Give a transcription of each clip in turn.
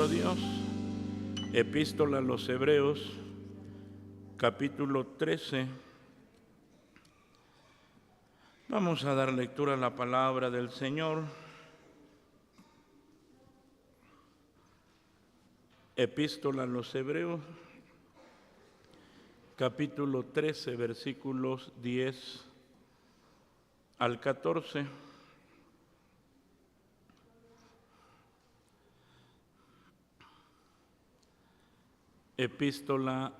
nuestro Dios. Epístola a los Hebreos, capítulo 13. Vamos a dar lectura a la palabra del Señor. Epístola a los Hebreos, capítulo 13, versículos 10 al 14. Epístola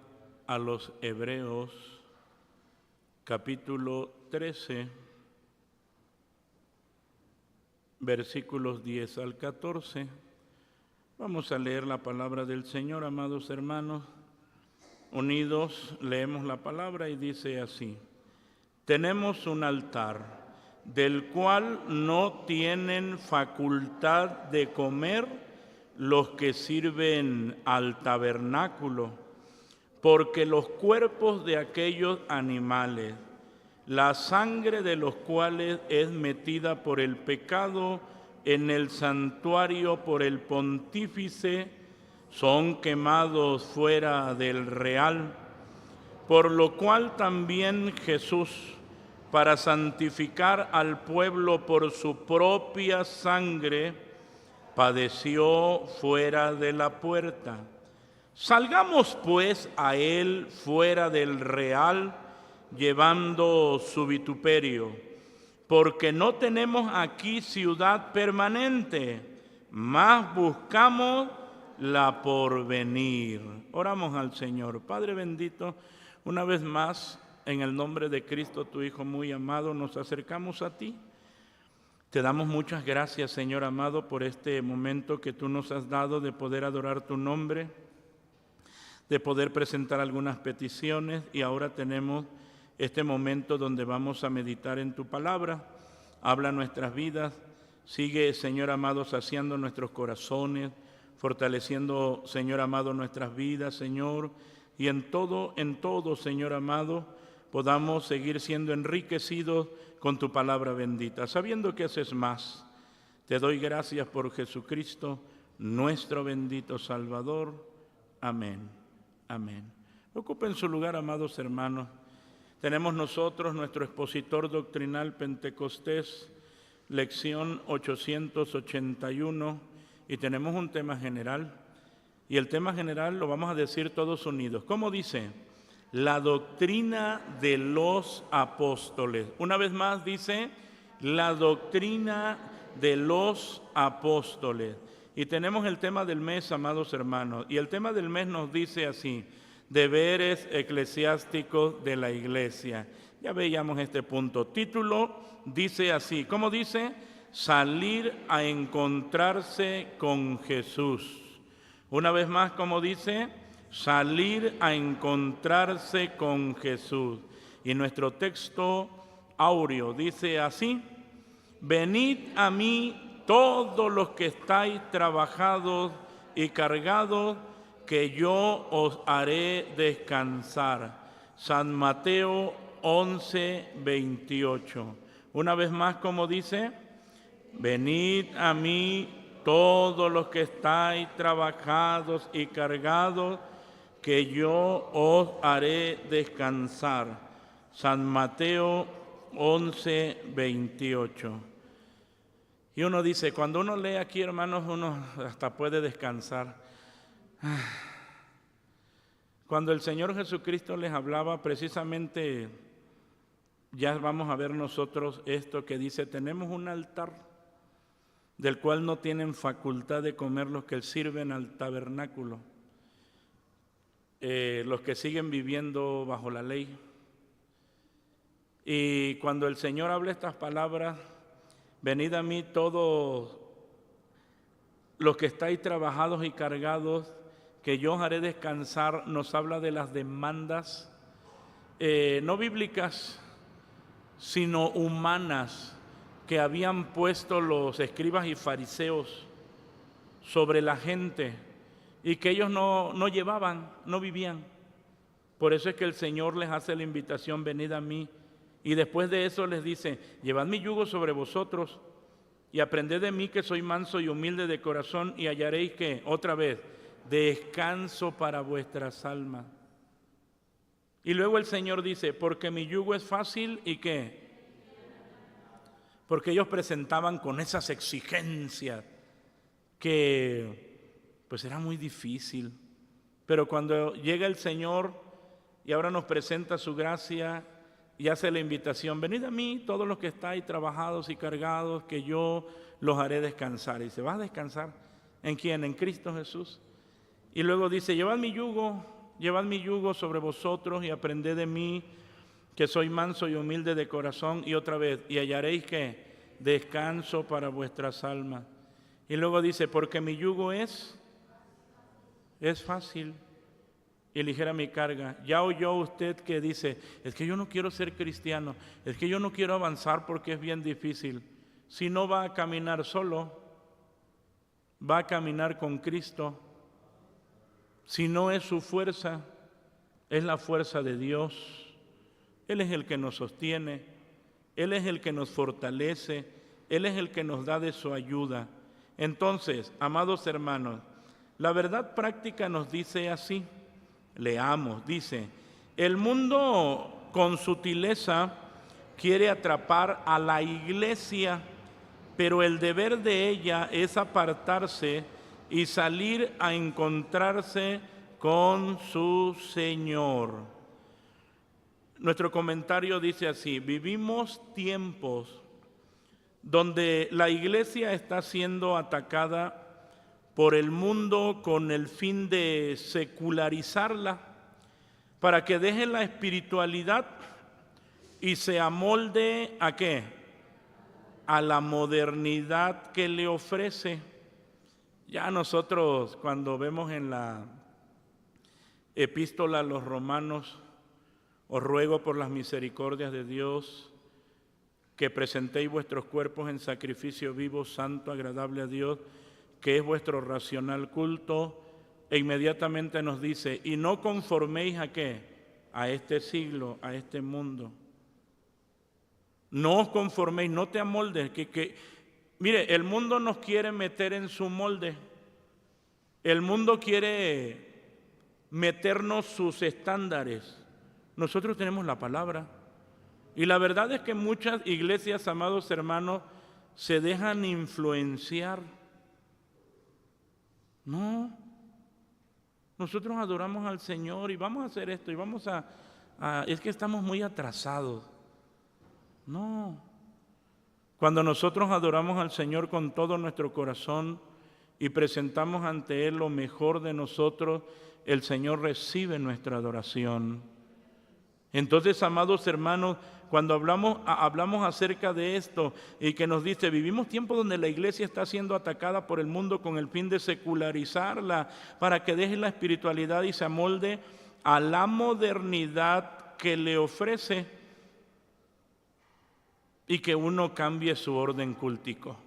a los Hebreos, capítulo 13, versículos 10 al 14. Vamos a leer la palabra del Señor, amados hermanos. Unidos leemos la palabra y dice así: tenemos un altar del cual no tienen facultad de comer los que sirven al tabernáculo, porque los cuerpos de aquellos animales, la sangre de los cuales es metida por el pecado en el santuario por el pontífice, son quemados fuera del real, por lo cual también Jesús, para santificar al pueblo por su propia sangre, padeció fuera de la puerta. Salgamos pues a él fuera del real, llevando su vituperio, porque no tenemos aquí ciudad permanente, mas buscamos la porvenir. Oramos al Señor. Padre bendito, una vez más, en el nombre de Cristo, tu Hijo muy amado, nos acercamos a ti. Te damos muchas gracias, Señor amado, por este momento que tú nos has dado de poder adorar tu nombre, de poder presentar algunas peticiones, y ahora tenemos este momento donde vamos a meditar en tu palabra. Habla nuestras vidas, sigue, Señor amado, saciando nuestros corazones, fortaleciendo, Señor amado, nuestras vidas, Señor, y en todo, Señor amado, podamos seguir siendo enriquecidos con tu palabra bendita, sabiendo que haces más. Te doy gracias por Jesucristo, nuestro bendito Salvador. Amén. Amén. Ocupen su lugar, amados hermanos. Tenemos nosotros nuestro expositor doctrinal Pentecostés, lección 881, y tenemos un tema general. Y el tema general lo vamos a decir todos unidos. ¿Cómo dice? La doctrina de los apóstoles. Una vez más dice, la doctrina de los apóstoles. Y tenemos el tema del mes, amados hermanos. Y el tema del mes nos dice así: deberes eclesiásticos de la iglesia. Ya veíamos este punto. Título dice así. ¿Cómo dice? Salir a encontrarse con Jesús. Una vez más, ¿cómo dice? Salir a encontrarse con Jesús. Y nuestro texto áureo dice así: venid a mí todos los que estáis trabajados y cargados, que yo os haré descansar. San Mateo 11:28. Una vez más, ¿cómo dice? Venid a mí todos los que estáis trabajados y cargados, que yo os haré descansar. San Mateo 11:28. Y uno dice, cuando uno lee aquí, hermanos, uno hasta puede descansar. Cuando el Señor Jesucristo les hablaba, precisamente, ya vamos a ver nosotros esto que dice: tenemos un altar del cual no tienen facultad de comer los que sirven al tabernáculo, los que siguen viviendo bajo la ley. Y cuando el Señor habla estas palabras, venid a mí todos los que estáis trabajados y cargados, que yo os haré descansar, nos habla de las demandas no bíblicas, sino humanas, que habían puesto los escribas y fariseos sobre la gente, y que ellos no llevaban, no vivían. Por eso es que el Señor les hace la invitación: venid a mí. Y después de eso les dice: llevad mi yugo sobre vosotros y aprended de mí que soy manso y humilde de corazón y hallaréis que, otra vez, descanso para vuestras almas. Y luego el Señor dice, porque mi yugo es fácil y ¿qué? Porque ellos presentaban con esas exigencias que pues era muy difícil. Pero cuando llega el Señor y ahora nos presenta su gracia y hace la invitación, venid a mí todos los que estáis trabajados y cargados, que yo los haré descansar. Y dice, ¿vas a descansar? ¿En quién? En Cristo Jesús. Y luego dice, llevad mi yugo sobre vosotros y aprended de mí, que soy manso y humilde de corazón. Y otra vez, y hallaréis que descanso para vuestras almas. Y luego dice, porque mi yugo es fácil y ligera mi carga. Ya oyó usted que dice, es que yo no quiero ser cristiano, es que yo no quiero avanzar porque es bien difícil. Si no va a caminar solo, va a caminar con Cristo. Si no es su fuerza, es la fuerza de Dios. Él es el que nos sostiene, Él es el que nos fortalece, Él es el que nos da de su ayuda. Entonces, amados hermanos, la verdad práctica nos dice así, leamos, dice, el mundo con sutileza quiere atrapar a la iglesia, pero el deber de ella es apartarse y salir a encontrarse con su Señor. Nuestro comentario dice así, vivimos tiempos donde la iglesia está siendo atacada por el mundo con el fin de secularizarla, para que deje la espiritualidad y se amolde ¿a qué? A la modernidad que le ofrece. Ya nosotros cuando vemos en la epístola a los romanos, os ruego por las misericordias de Dios que presentéis vuestros cuerpos en sacrificio vivo, santo, agradable a Dios, que es vuestro racional culto, e inmediatamente nos dice, y no conforméis ¿a qué? A este siglo, a este mundo. No os conforméis, no te amoldes. Mire, el mundo nos quiere meter en su molde. El mundo quiere meternos sus estándares. Nosotros tenemos la palabra. Y la verdad es que muchas iglesias, amados hermanos, se dejan influenciar. No, nosotros adoramos al Señor y vamos a hacer esto y vamos es que estamos muy atrasados. No, cuando nosotros adoramos al Señor con todo nuestro corazón y presentamos ante Él lo mejor de nosotros, el Señor recibe nuestra adoración. Entonces, amados hermanos, cuando hablamos acerca de esto y que nos dice, vivimos tiempos donde la iglesia está siendo atacada por el mundo con el fin de secularizarla, para que deje la espiritualidad y se amolde a la modernidad que le ofrece y que uno cambie su orden cultico.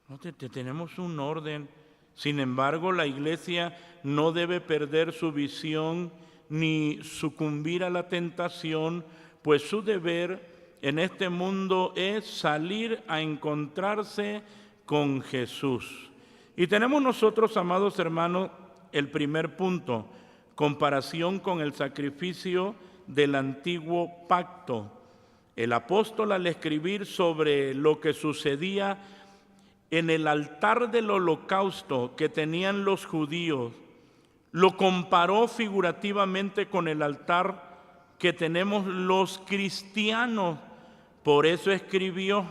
No, tenemos un orden. Sin embargo, la iglesia no debe perder su visión ni sucumbir a la tentación, pues su deber en este mundo es salir a encontrarse con Jesús. Y tenemos nosotros, amados hermanos, el primer punto, comparación con el sacrificio del antiguo pacto. El apóstol, al escribir sobre lo que sucedía en el altar del holocausto que tenían los judíos, lo comparó figurativamente con el altar que tenemos los cristianos. Por eso escribió,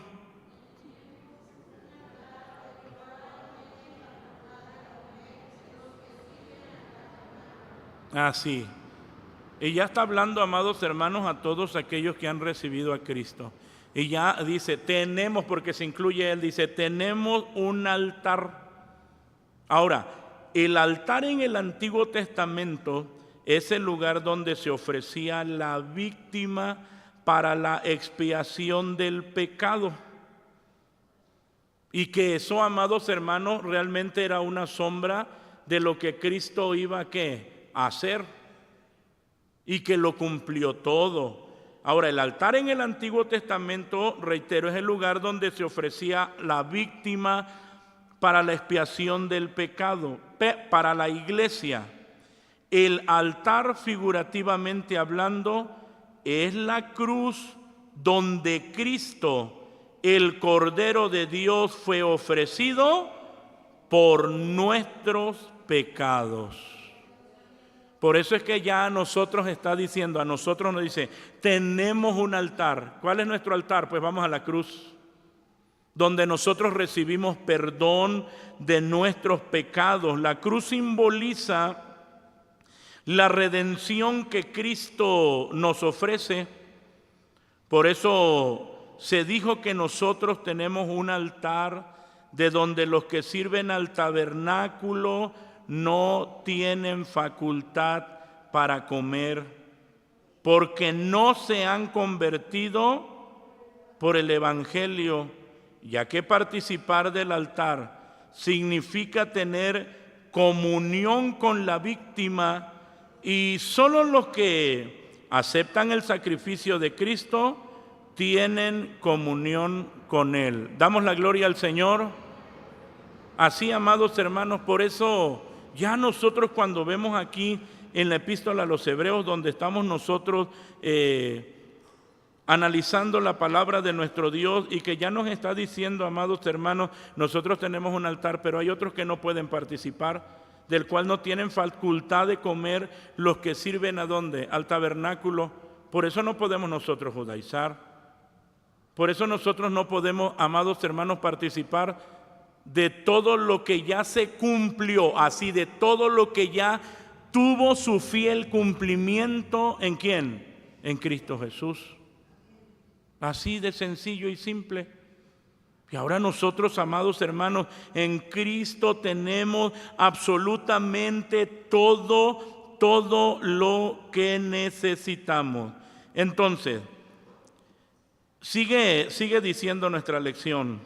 así. Y ya está hablando, amados hermanos, a todos aquellos que han recibido a Cristo. Y ya dice, tenemos, porque se incluye él, dice, tenemos un altar. Ahora, el altar en el Antiguo Testamento es el lugar donde se ofrecía la víctima para la expiación del pecado. Y que eso, amados hermanos, realmente era una sombra de lo que Cristo iba a hacer. Y que lo cumplió todo. Ahora, el altar en el Antiguo Testamento, reitero, es el lugar donde se ofrecía la víctima para la expiación del pecado. Para la iglesia, el altar, figurativamente hablando, es la cruz donde Cristo, el Cordero de Dios, fue ofrecido por nuestros pecados. Por eso es que ya a nosotros está diciendo, a nosotros nos dice, tenemos un altar. ¿Cuál es nuestro altar? Pues vamos a la cruz, donde nosotros recibimos perdón de nuestros pecados. La cruz simboliza la redención que Cristo nos ofrece. Por eso se dijo que nosotros tenemos un altar de donde los que sirven al tabernáculo no tienen facultad para comer, porque no se han convertido por el Evangelio, ya que participar del altar significa tener comunión con la víctima, y solo los que aceptan el sacrificio de Cristo tienen comunión con Él. Damos la gloria al Señor. Así, amados hermanos, por eso ya nosotros cuando vemos aquí en la epístola a los Hebreos, donde estamos nosotros analizando la palabra de nuestro Dios, y que ya nos está diciendo, amados hermanos, nosotros tenemos un altar, pero hay otros que no pueden participar, del cual no tienen facultad de comer los que sirven ¿a dónde? Al tabernáculo. Por eso no podemos nosotros judaizar. Por eso nosotros no podemos, amados hermanos, participar de todo lo que ya se cumplió, así de todo lo que ya tuvo su fiel cumplimiento. ¿En quién? En Cristo Jesús. Así de sencillo y simple. Y ahora nosotros, amados hermanos, en Cristo tenemos absolutamente todo lo que necesitamos. Entonces, sigue diciendo nuestra lección.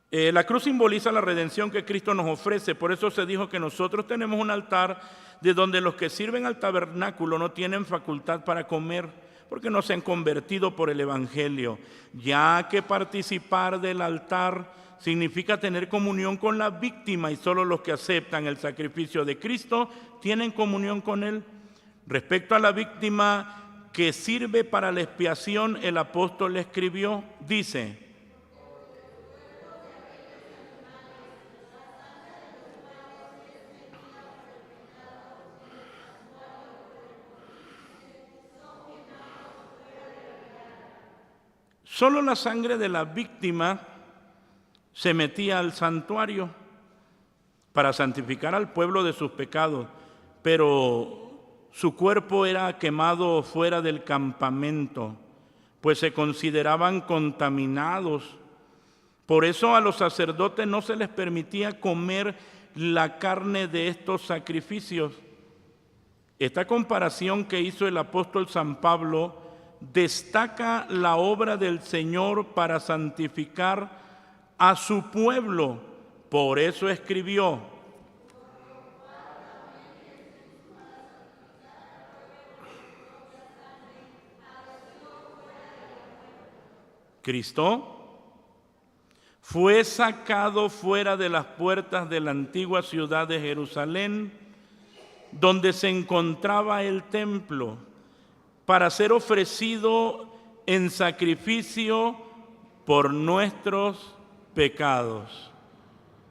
La cruz simboliza la redención que Cristo nos ofrece. Por eso se dijo que nosotros tenemos un altar de donde los que sirven al tabernáculo no tienen facultad para comer, porque no se han convertido por el Evangelio, ya que participar del altar significa tener comunión con la víctima, y solo los que aceptan el sacrificio de Cristo tienen comunión con Él. Respecto a la víctima que sirve para la expiación, el apóstol escribió, dice: solo la sangre de la víctima se metía al santuario para santificar al pueblo de sus pecados, pero su cuerpo era quemado fuera del campamento, pues se consideraban contaminados. Por eso a los sacerdotes no se les permitía comer la carne de estos sacrificios. Esta comparación que hizo el apóstol San Pablo destaca la obra del Señor para santificar a su pueblo. Por eso escribió: Cristo fue sacado fuera de las puertas de la antigua ciudad de Jerusalén, donde se encontraba el templo, para ser ofrecido en sacrificio por nuestros pecados.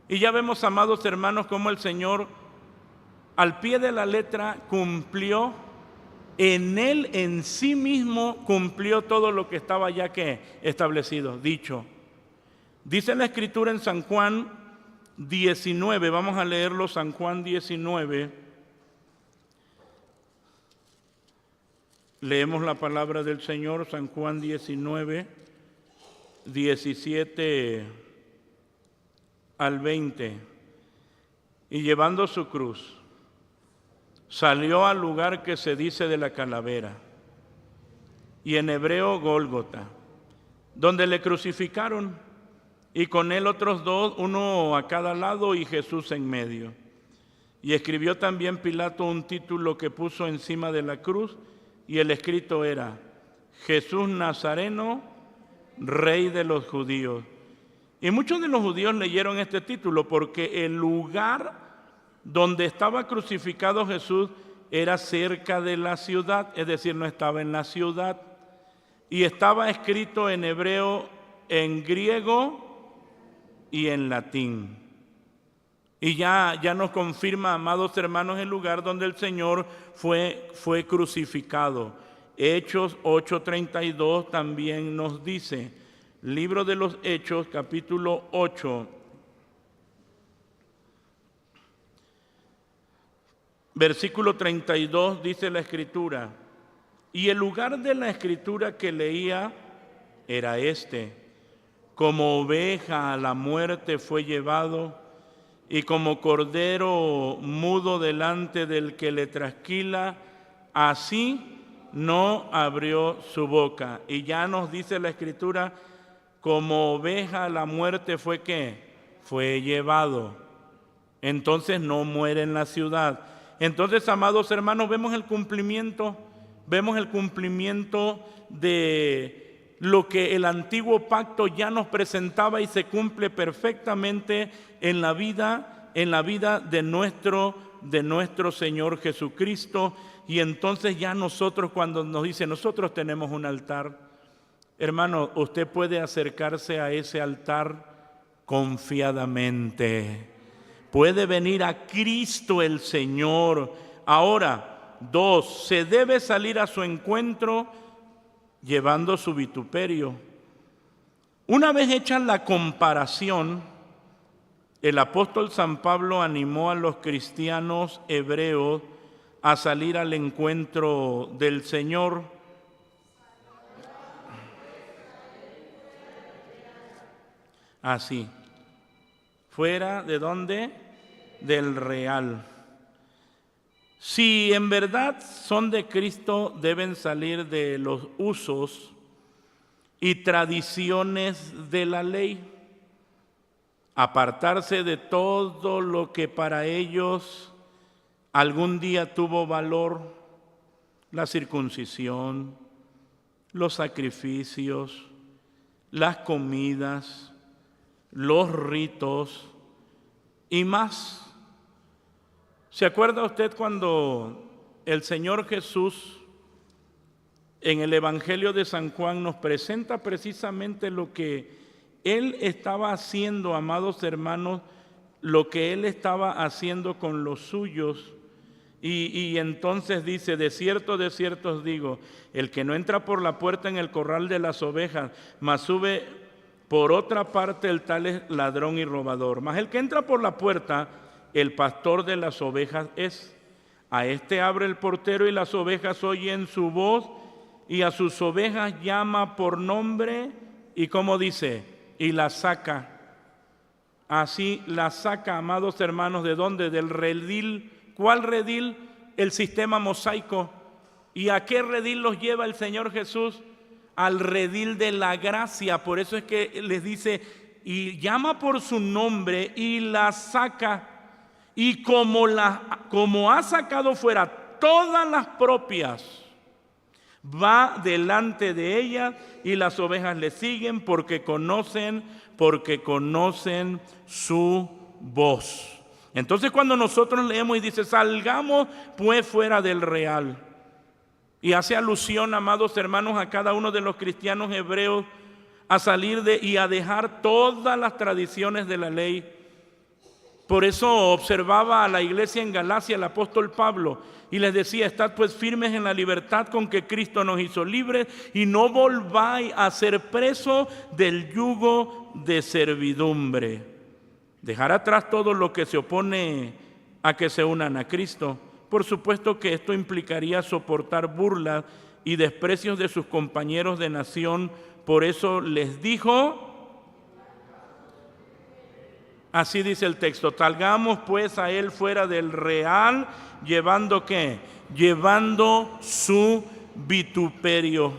Y ya vemos, amados hermanos, cómo el Señor al pie de la letra cumplió, en Él en sí mismo cumplió todo lo que estaba ya que establecido, dicho. Dice la Escritura en San Juan 19, vamos a leerlo, San Juan 19. Leemos la palabra del Señor, San Juan 19, 17 al 20. Y llevando su cruz, salió al lugar que se dice de la calavera, y en hebreo Gólgota, donde le crucificaron, y con él otros dos, uno a cada lado y Jesús en medio. Y escribió también Pilato un título que puso encima de la cruz, y el escrito era: Jesús Nazareno, Rey de los judíos. Y muchos de los judíos leyeron este título porque el lugar donde estaba crucificado Jesús era cerca de la ciudad, es decir, no estaba en la ciudad. Y estaba escrito en hebreo, en griego y en latín. Y ya nos confirma, amados hermanos, el lugar donde el Señor fue crucificado. Hechos 8:32 también nos dice, libro de los Hechos, capítulo 8, versículo 32, dice la Escritura: y el lugar de la Escritura que leía era este: como oveja a la muerte fue llevado, y como cordero mudo delante del que le trasquila, así no abrió su boca. Y ya nos dice la Escritura, como oveja a la muerte fue ¿qué? Fue llevado. Entonces no muere en la ciudad. Entonces, amados hermanos, vemos el cumplimiento de lo que el antiguo pacto ya nos presentaba y se cumple perfectamente en la vida de nuestro Señor Jesucristo. Y entonces ya nosotros, cuando nos dice, nosotros tenemos un altar, hermano, usted puede acercarse a ese altar confiadamente. Puede venir a Cristo el Señor. Ahora, 2, se debe salir a su encuentro llevando su vituperio. Una vez hecha la comparación, el apóstol San Pablo animó a los cristianos hebreos a salir al encuentro del Señor. Así. ¿Fuera de dónde? Del real. Si en verdad son de Cristo, deben salir de los usos y tradiciones de la ley, apartarse de todo lo que para ellos algún día tuvo valor: la circuncisión, los sacrificios, las comidas, los ritos y más. ¿Se acuerda usted cuando el Señor Jesús en el Evangelio de San Juan nos presenta precisamente lo que Él estaba haciendo, amados hermanos, lo que Él estaba haciendo con los suyos? Y entonces dice: de cierto os digo, el que no entra por la puerta en el corral de las ovejas, mas sube por otra parte, el tal es ladrón y robador. Mas el que entra por la puerta, el pastor de las ovejas es. A este abre el portero y las ovejas oyen su voz, y a sus ovejas llama por nombre, y como dice, y las saca. Así las saca, amados hermanos, ¿de dónde? Del redil. ¿Cuál redil? El sistema mosaico. ¿Y a qué redil los lleva el Señor Jesús? Al redil de la gracia. Por eso es que les dice, y llama por su nombre y la saca. Y como ha sacado fuera todas las propias, va delante de ellas, y las ovejas le siguen porque conocen su voz. Entonces, cuando nosotros leemos y dice, salgamos pues fuera del real, y hace alusión, amados hermanos, a cada uno de los cristianos hebreos a salir y a dejar todas las tradiciones de la ley. Por eso observaba a la iglesia en Galacia el apóstol Pablo y les decía: estad pues firmes en la libertad con que Cristo nos hizo libres, y no volváis a ser presos del yugo de servidumbre. Dejar atrás todo lo que se opone a que se unan a Cristo. Por supuesto que esto implicaría soportar burlas y desprecios de sus compañeros de nación. Por eso les dijo, así dice el texto: salgamos pues a él fuera del real, llevando ¿qué? Llevando su vituperio.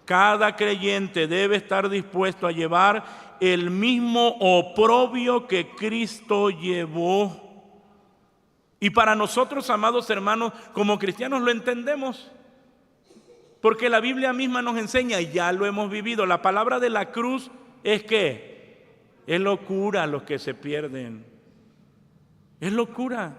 Cada creyente debe estar dispuesto a llevar el mismo oprobio que Cristo llevó. Y para nosotros, amados hermanos, como cristianos lo entendemos. Porque la Biblia misma nos enseña, y ya lo hemos vivido, la palabra de la cruz es que es locura a los que se pierden. Es locura.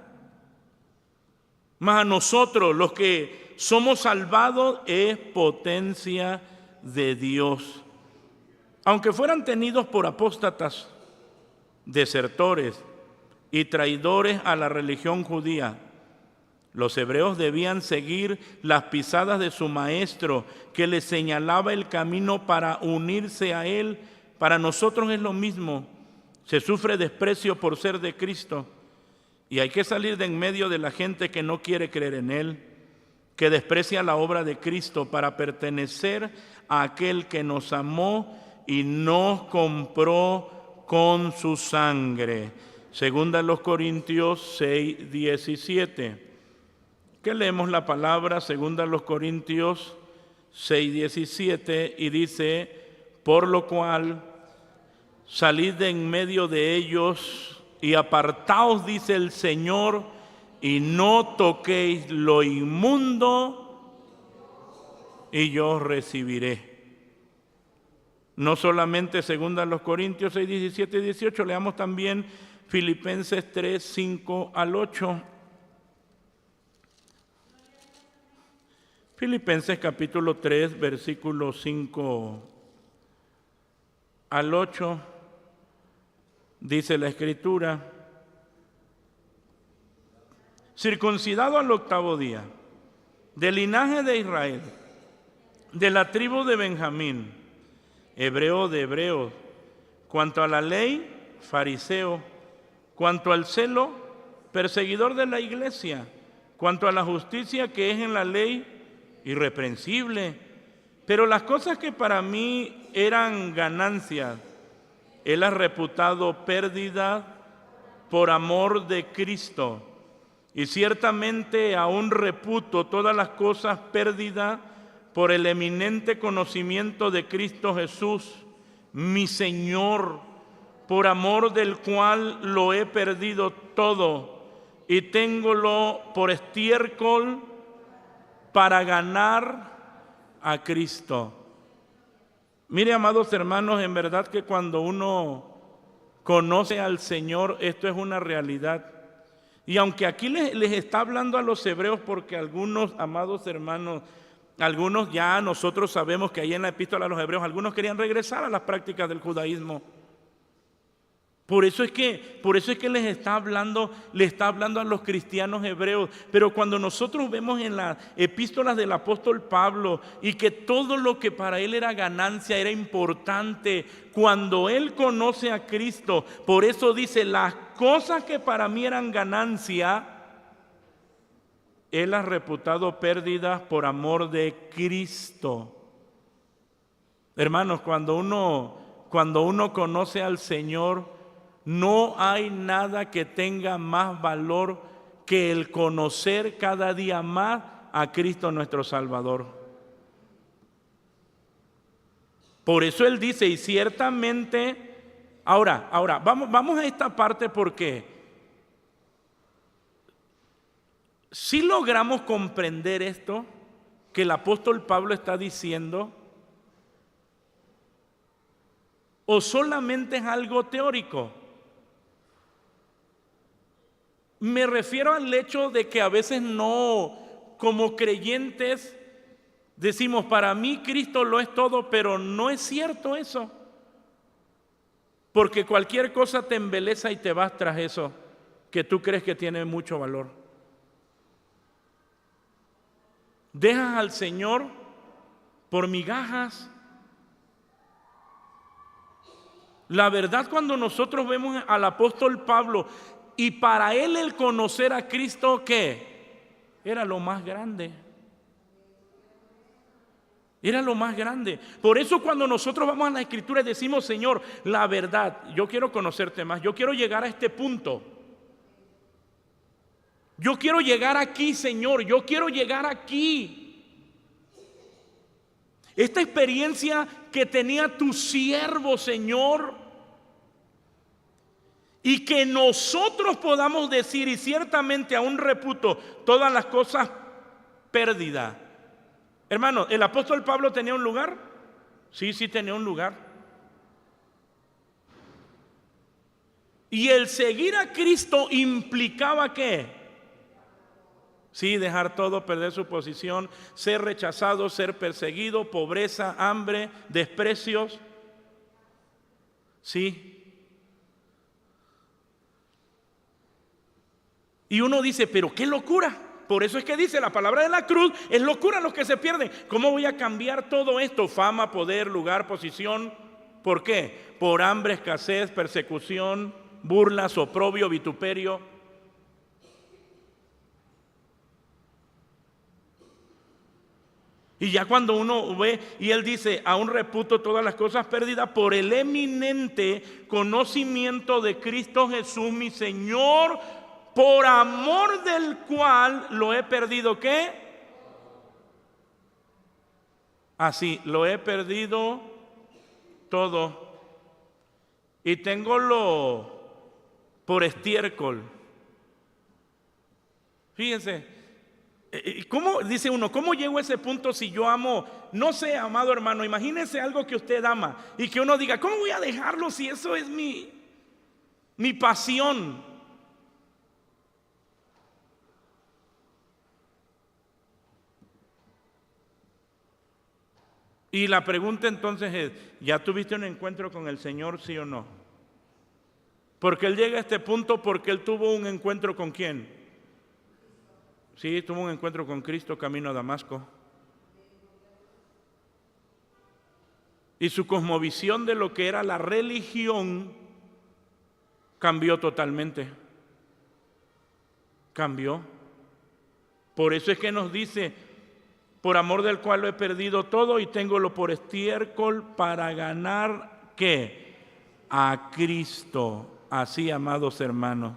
Mas a nosotros, los que somos salvados, es potencia de Dios. Aunque fueran tenidos por apóstatas, desertores y traidores a la religión judía, los hebreos debían seguir las pisadas de su maestro, que les señalaba el camino para unirse a él. Para nosotros es lo mismo. Se sufre desprecio por ser de Cristo, y hay que salir de en medio de la gente que no quiere creer en él, que desprecia la obra de Cristo, para pertenecer a aquel que nos amó y nos compró con su sangre. Segunda a los Corintios 6:17. Que leemos la palabra, segunda a los Corintios 6:17, y dice: por lo cual salid de en medio de ellos y apartaos, dice el Señor, y no toquéis lo inmundo, y yo os recibiré. No solamente segunda a los Corintios 6:17 y 18, leamos también Filipenses 3:5-8. Filipenses capítulo 3, versículos 5 al 8, dice la Escritura: circuncidado al 8º día, del linaje de Israel, de la tribu de Benjamín, hebreo de hebreos, cuanto a la ley, fariseo, cuanto al celo, perseguidor de la iglesia, cuanto a la justicia que es en la ley, irreprensible. Pero las cosas que para mí eran ganancias, él ha reputado pérdida por amor de Cristo. Y ciertamente aún reputo todas las cosas pérdida por el eminente conocimiento de Cristo Jesús, mi Señor, por amor del cual lo he perdido todo y téngolo por estiércol para ganar a Cristo. Mire, amados hermanos, en verdad que cuando uno conoce al Señor, esto es una realidad. Y aunque aquí les está hablando a los hebreos, porque algunos, amados hermanos, algunos ya nosotros sabemos que ahí en la epístola a los hebreos, algunos querían regresar a las prácticas del judaísmo. Por eso es que les está hablando a los cristianos hebreos. Pero cuando nosotros vemos en las epístolas del apóstol Pablo, y que todo lo que para él era ganancia era importante, cuando él conoce a Cristo, por eso dice: las cosas que para mí eran ganancia, él ha reputado pérdidas por amor de Cristo. Hermanos, cuando uno conoce al Señor, no hay nada que tenga más valor que el conocer cada día más a Cristo nuestro Salvador. Por eso él dice, y ciertamente, ahora, vamos a esta parte, porque si logramos comprender esto que el apóstol Pablo está diciendo, o solamente es algo teórico. Me refiero al hecho de que a veces no, como creyentes, decimos: para mí Cristo lo es todo, pero no es cierto eso. Porque cualquier cosa te embeleza y te vas tras eso que tú crees que tiene mucho valor. Dejas al Señor por migajas. La verdad, cuando nosotros vemos al apóstol Pablo, y para él el conocer a Cristo, ¿qué? Era lo más grande. Era lo más grande. Por eso cuando nosotros vamos a la Escritura y decimos: Señor, la verdad, yo quiero conocerte más, yo quiero llegar a este punto. Yo quiero llegar aquí, Señor, yo quiero llegar aquí. Esta experiencia que tenía tu siervo, Señor, y que nosotros podamos decir, y ciertamente aún reputo todas las cosas pérdida. Hermano, ¿el apóstol Pablo tenía un lugar? Sí, sí tenía un lugar. Y el seguir a Cristo implicaba ¿qué? Sí, dejar todo, perder su posición, ser rechazado, ser perseguido, pobreza, hambre, desprecios. Sí. Y uno dice, pero qué locura. Por eso es que dice la palabra de la cruz, es locura los que se pierden. ¿Cómo voy a cambiar todo esto? Fama, poder, lugar, posición. ¿Por qué? Por hambre, escasez, persecución, burlas, oprobio, vituperio. Y ya cuando uno ve y él dice, aún reputo todas las cosas perdidas por el eminente conocimiento de Cristo Jesús, mi Señor, por amor del cual lo he perdido, ¿qué? Así, lo he perdido todo y tengo por estiércol. Fíjense. ¿Cómo, dice uno, cómo llego a ese punto si yo amo? No sé, amado hermano, imagínese algo que usted ama y que uno diga, ¿cómo voy a dejarlo si eso es mi pasión? Y la pregunta entonces es, ¿ya tuviste un encuentro con el Señor, sí o no? Porque Él llega a este punto porque Él tuvo un encuentro ¿con quién? Sí, tuvo un encuentro con Cristo camino a Damasco. Y su cosmovisión de lo que era la religión cambió totalmente. Cambió. Por eso es que nos dice, por amor del cual lo he perdido todo y téngolo por estiércol para ganar, ¿qué? A Cristo. Así, amados hermanos.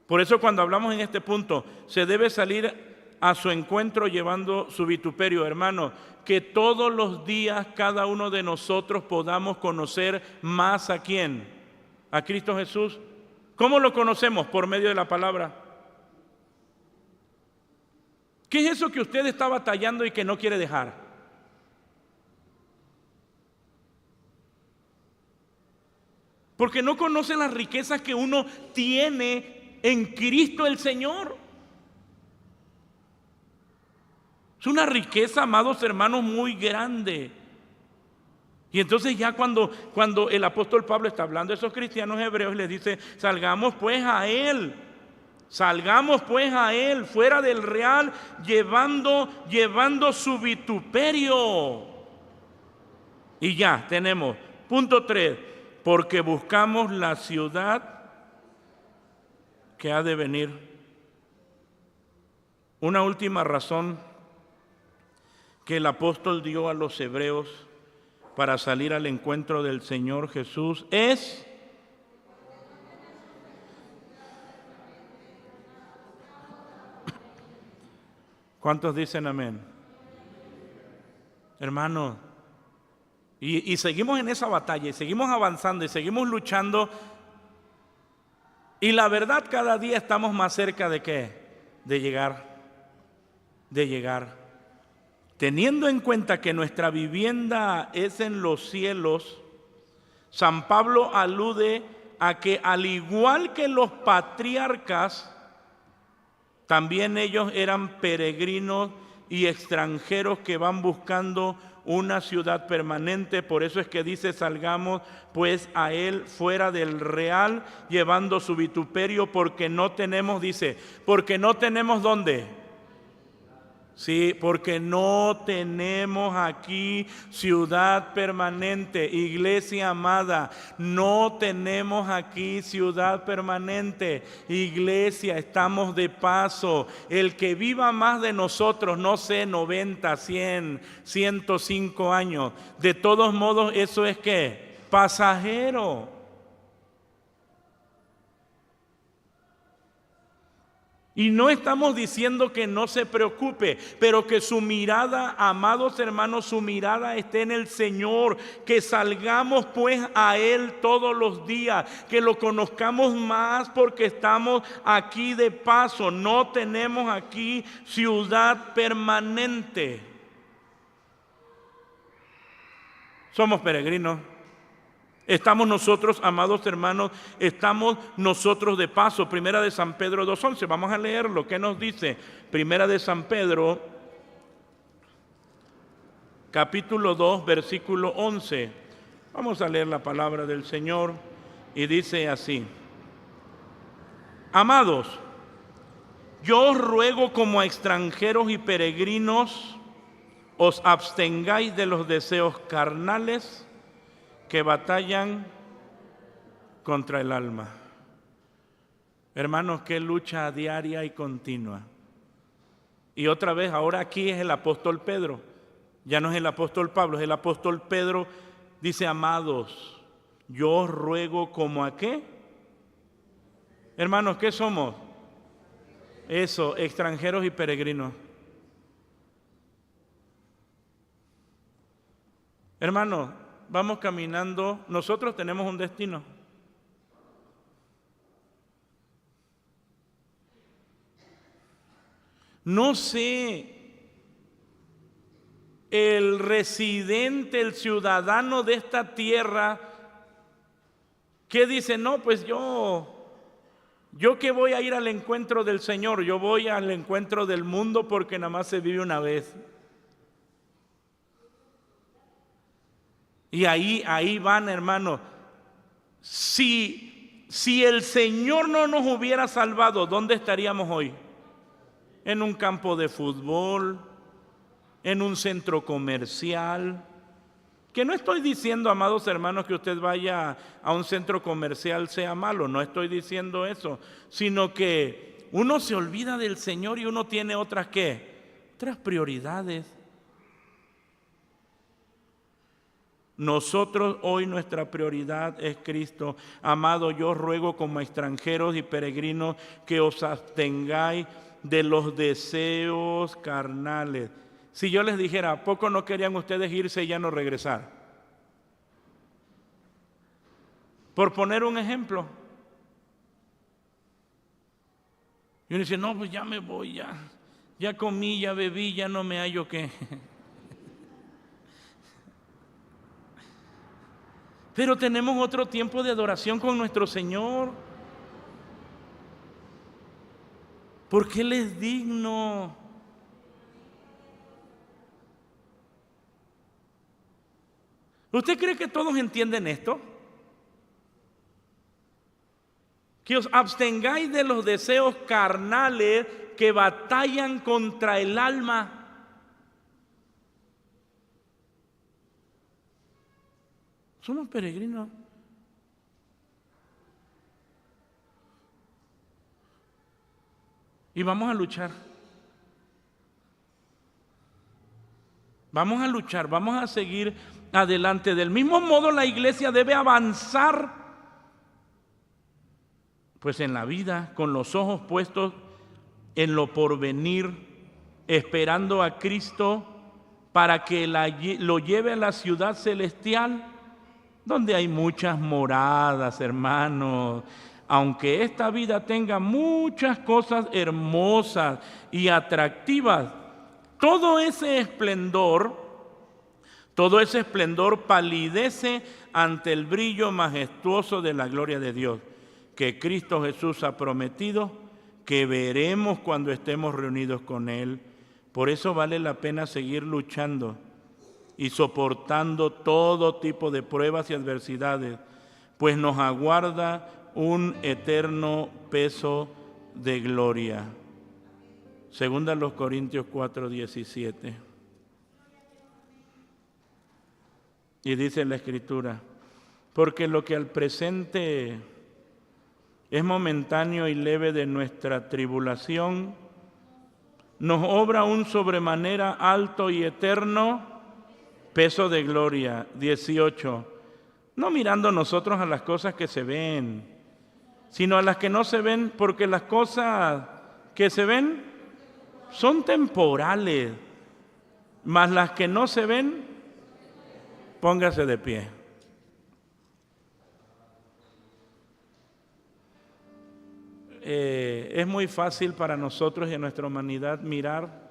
Por eso cuando hablamos en este punto, se debe salir a su encuentro llevando su vituperio, hermano, que todos los días cada uno de nosotros podamos conocer más a ¿quién? A Cristo Jesús. ¿Cómo lo conocemos? Por medio de la palabra. ¿Qué es eso que usted está batallando y que no quiere dejar? Porque no conoce las riquezas que uno tiene en Cristo el Señor. Es una riqueza, amados hermanos, muy grande. Y entonces ya cuando el apóstol Pablo está hablando a esos cristianos hebreos, les dice, salgamos pues a Él, fuera del real, llevando su vituperio. Y ya tenemos, punto 3, porque buscamos la ciudad que ha de venir. Una última razón que el apóstol dio a los hebreos para salir al encuentro del Señor Jesús es ¿cuántos dicen amén? Hermanos, y seguimos en esa batalla, y seguimos avanzando, y seguimos luchando. Y la verdad, cada día estamos más cerca de ¿qué? De llegar. Teniendo en cuenta que nuestra vivienda es en los cielos, San Pablo alude a que al igual que los patriarcas, también ellos eran peregrinos y extranjeros que van buscando una ciudad permanente. Por eso es que dice, salgamos pues a Él fuera del real, llevando su vituperio, porque no tenemos, dice, porque no tenemos ¿dónde? Sí, porque no tenemos aquí ciudad permanente. Iglesia amada, no tenemos aquí ciudad permanente. Iglesia, estamos de paso. El que viva más de nosotros, no sé, 90, 100, 105 años. De todos modos, eso es ¿qué? Pasajero. Y no estamos diciendo que no se preocupe, pero que su mirada, amados hermanos, su mirada esté en el Señor, que salgamos pues a Él todos los días, que lo conozcamos más porque estamos aquí de paso, no tenemos aquí ciudad permanente. Somos peregrinos. Estamos nosotros, amados hermanos, estamos nosotros de paso. Primera de San Pedro 2:11, vamos a leerlo. ¿Qué nos dice? Primera de San Pedro, capítulo 2, versículo 11. Vamos a leer la palabra del Señor y dice así: Amados, yo os ruego como a extranjeros y peregrinos, os abstengáis de los deseos carnales que batallan contra el alma. Hermanos, qué lucha diaria y continua. Y otra vez, ahora aquí es el apóstol Pedro, ya no es el apóstol Pablo, es el apóstol Pedro. Dice: amados, yo os ruego como a ¿qué? Hermanos, ¿qué somos? Eso, extranjeros y peregrinos. Hermanos, vamos caminando, nosotros tenemos un destino. No sé, el residente, el ciudadano de esta tierra, que dice: no, pues yo que voy a ir al encuentro del Señor, yo voy al encuentro del mundo porque nada más se vive una vez. Y ahí van, hermanos. Si el Señor no nos hubiera salvado, ¿dónde estaríamos hoy? En un campo de fútbol, en un centro comercial. Que no estoy diciendo, amados hermanos, que usted vaya a un centro comercial sea malo, no estoy diciendo eso, sino que uno se olvida del Señor y uno tiene otras ¿qué? Otras prioridades. Nosotros hoy nuestra prioridad es Cristo. Amado, yo ruego como extranjeros y peregrinos que os abstengáis de los deseos carnales. Si yo les dijera: ¿a poco no querían ustedes irse y ya no regresar? Por poner un ejemplo. Y uno dice: no, pues ya me voy, ya comí, ya bebí, ya no me hallo qué. Pero tenemos otro tiempo de adoración con nuestro Señor, porque Él es digno. ¿Usted cree que todos entienden esto? Que os abstengáis de los deseos carnales que batallan contra el alma. Somos peregrinos. Y vamos a luchar. Vamos a luchar, vamos a seguir adelante. Del mismo modo, la iglesia debe avanzar, pues en la vida, con los ojos puestos en lo porvenir, esperando a Cristo para que lo lleve a la ciudad celestial, donde hay muchas moradas, hermanos. Aunque esta vida tenga muchas cosas hermosas y atractivas, todo ese esplendor palidece ante el brillo majestuoso de la gloria de Dios, que Cristo Jesús ha prometido que veremos cuando estemos reunidos con Él. Por eso vale la pena seguir luchando y soportando todo tipo de pruebas y adversidades, pues nos aguarda un eterno peso de gloria. Segunda los Corintios 4:17. Y dice la Escritura: porque lo que al presente es momentáneo y leve de nuestra tribulación, nos obra un sobremanera alto y eterno peso de gloria. 18. No mirando nosotros a las cosas que se ven, sino a las que no se ven, porque las cosas que se ven son temporales, mas las que no se ven, póngase de pie. Es muy fácil para nosotros y en nuestra humanidad mirar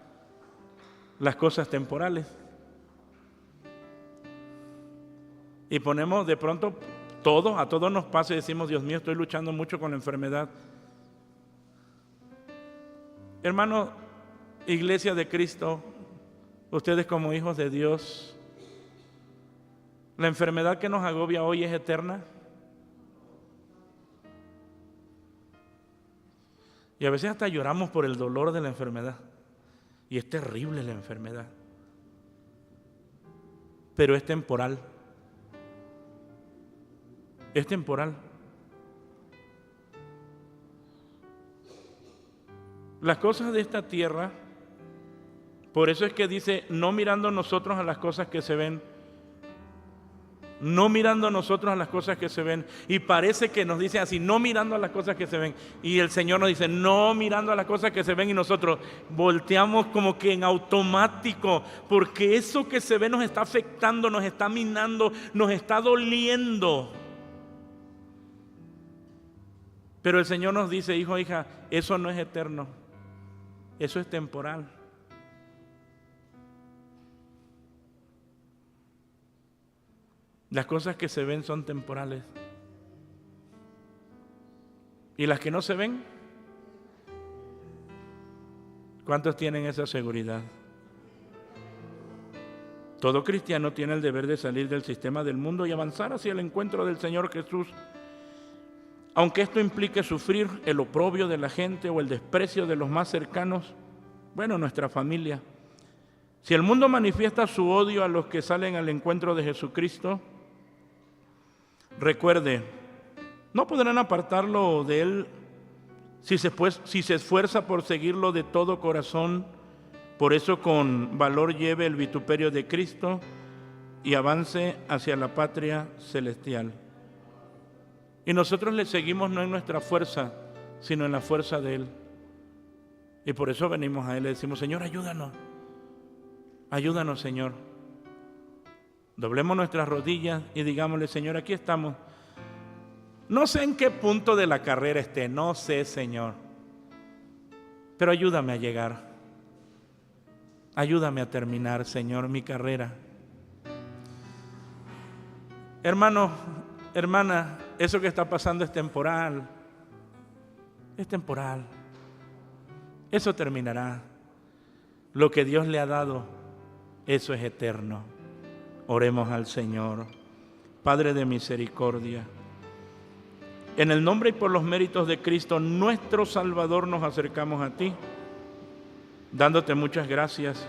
las cosas temporales. Y ponemos de pronto a todos nos pasa y decimos, Dios mío, estoy luchando mucho con la enfermedad. Hermanos, Iglesia de Cristo, ustedes como hijos de Dios, ¿la enfermedad que nos agobia hoy es eterna? Y a veces hasta lloramos por el dolor de la enfermedad. Y es terrible la enfermedad. Pero es temporal. Es temporal. Las cosas de esta tierra, por eso es que dice, no mirando nosotros a las cosas que se ven, no mirando nosotros a las cosas que se ven, y parece que nos dice así, no mirando a las cosas que se ven, y el Señor nos dice, no mirando a las cosas que se ven, y nosotros volteamos como que en automático, porque eso que se ve nos está afectando, nos está minando, nos está doliendo. Pero el Señor nos dice, hijo, hija, eso no es eterno, eso es temporal. Las cosas que se ven son temporales. ¿Y las que no se ven? ¿Cuántos tienen esa seguridad? Todo cristiano tiene el deber de salir del sistema del mundo y avanzar hacia el encuentro del Señor Jesús. Aunque esto implique sufrir el oprobio de la gente o el desprecio de los más cercanos, bueno, nuestra familia. Si el mundo manifiesta su odio a los que salen al encuentro de Jesucristo, recuerde, no podrán apartarlo de Él si se esfuerza por seguirlo de todo corazón. Por eso con valor lleve el vituperio de Cristo y avance hacia la patria celestial. Y nosotros le seguimos no en nuestra fuerza, sino en la fuerza de Él. Y por eso venimos a Él y le decimos, Señor, ayúdanos. Ayúdanos, Señor. Doblemos nuestras rodillas y digámosle, Señor, aquí estamos. No sé en qué punto de la carrera esté, no sé, Señor. Pero ayúdame a llegar. Ayúdame a terminar, Señor, mi carrera. Hermano, hermana, eso que está pasando es temporal. Es temporal. Eso terminará. Lo que Dios le ha dado, eso es eterno. Oremos al Señor. Padre de misericordia, en el nombre y por los méritos de Cristo, nuestro Salvador, nos acercamos a ti, dándote muchas gracias,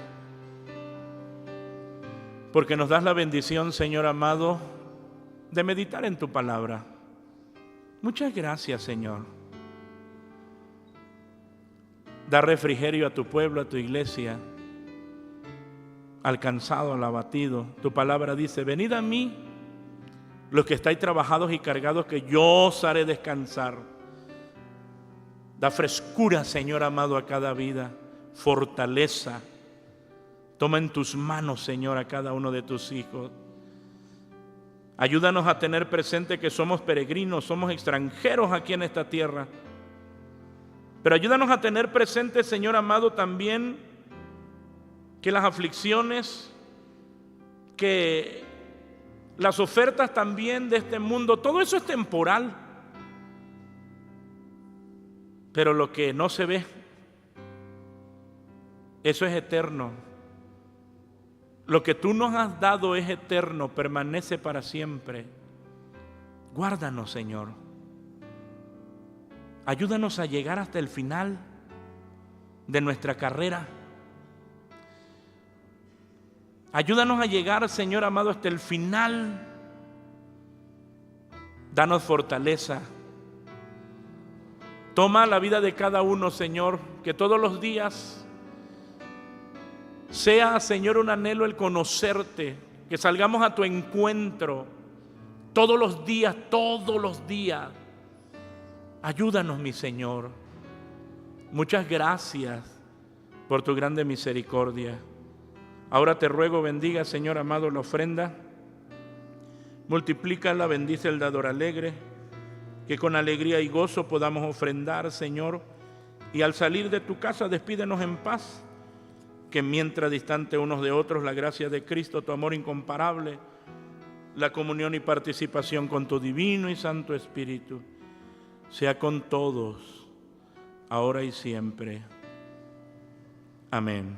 porque nos das la bendición, Señor amado, de meditar en tu palabra. Muchas gracias, Señor. Da refrigerio a tu pueblo, a tu iglesia, al cansado, al abatido. Tu palabra dice, venid a mí, los que estáis trabajados y cargados, que yo os haré descansar. Da frescura, Señor amado, a cada vida, fortaleza. Toma en tus manos, Señor, a cada uno de tus hijos. Ayúdanos a tener presente que somos peregrinos, somos extranjeros aquí en esta tierra. Pero ayúdanos a tener presente, Señor amado, también que las aflicciones, que las ofertas también de este mundo, todo eso es temporal. Pero lo que no se ve, eso es eterno. Lo que tú nos has dado es eterno, permanece para siempre. Guárdanos, Señor. Ayúdanos a llegar hasta el final de nuestra carrera. Ayúdanos a llegar, Señor amado, hasta el final. Danos fortaleza. Toma la vida de cada uno, Señor, que todos los días sea, Señor, un anhelo el conocerte, que salgamos a tu encuentro todos los días, todos los días. Ayúdanos, mi Señor. Muchas gracias por tu grande misericordia. Ahora te ruego, bendiga, Señor amado, la ofrenda. Multiplícala, bendice el dador alegre, que con alegría y gozo podamos ofrendar, Señor, y al salir de tu casa despídenos en paz, que mientras distante unos de otros la gracia de Cristo, tu amor incomparable, la comunión y participación con tu divino y santo Espíritu, sea con todos, ahora y siempre. Amén.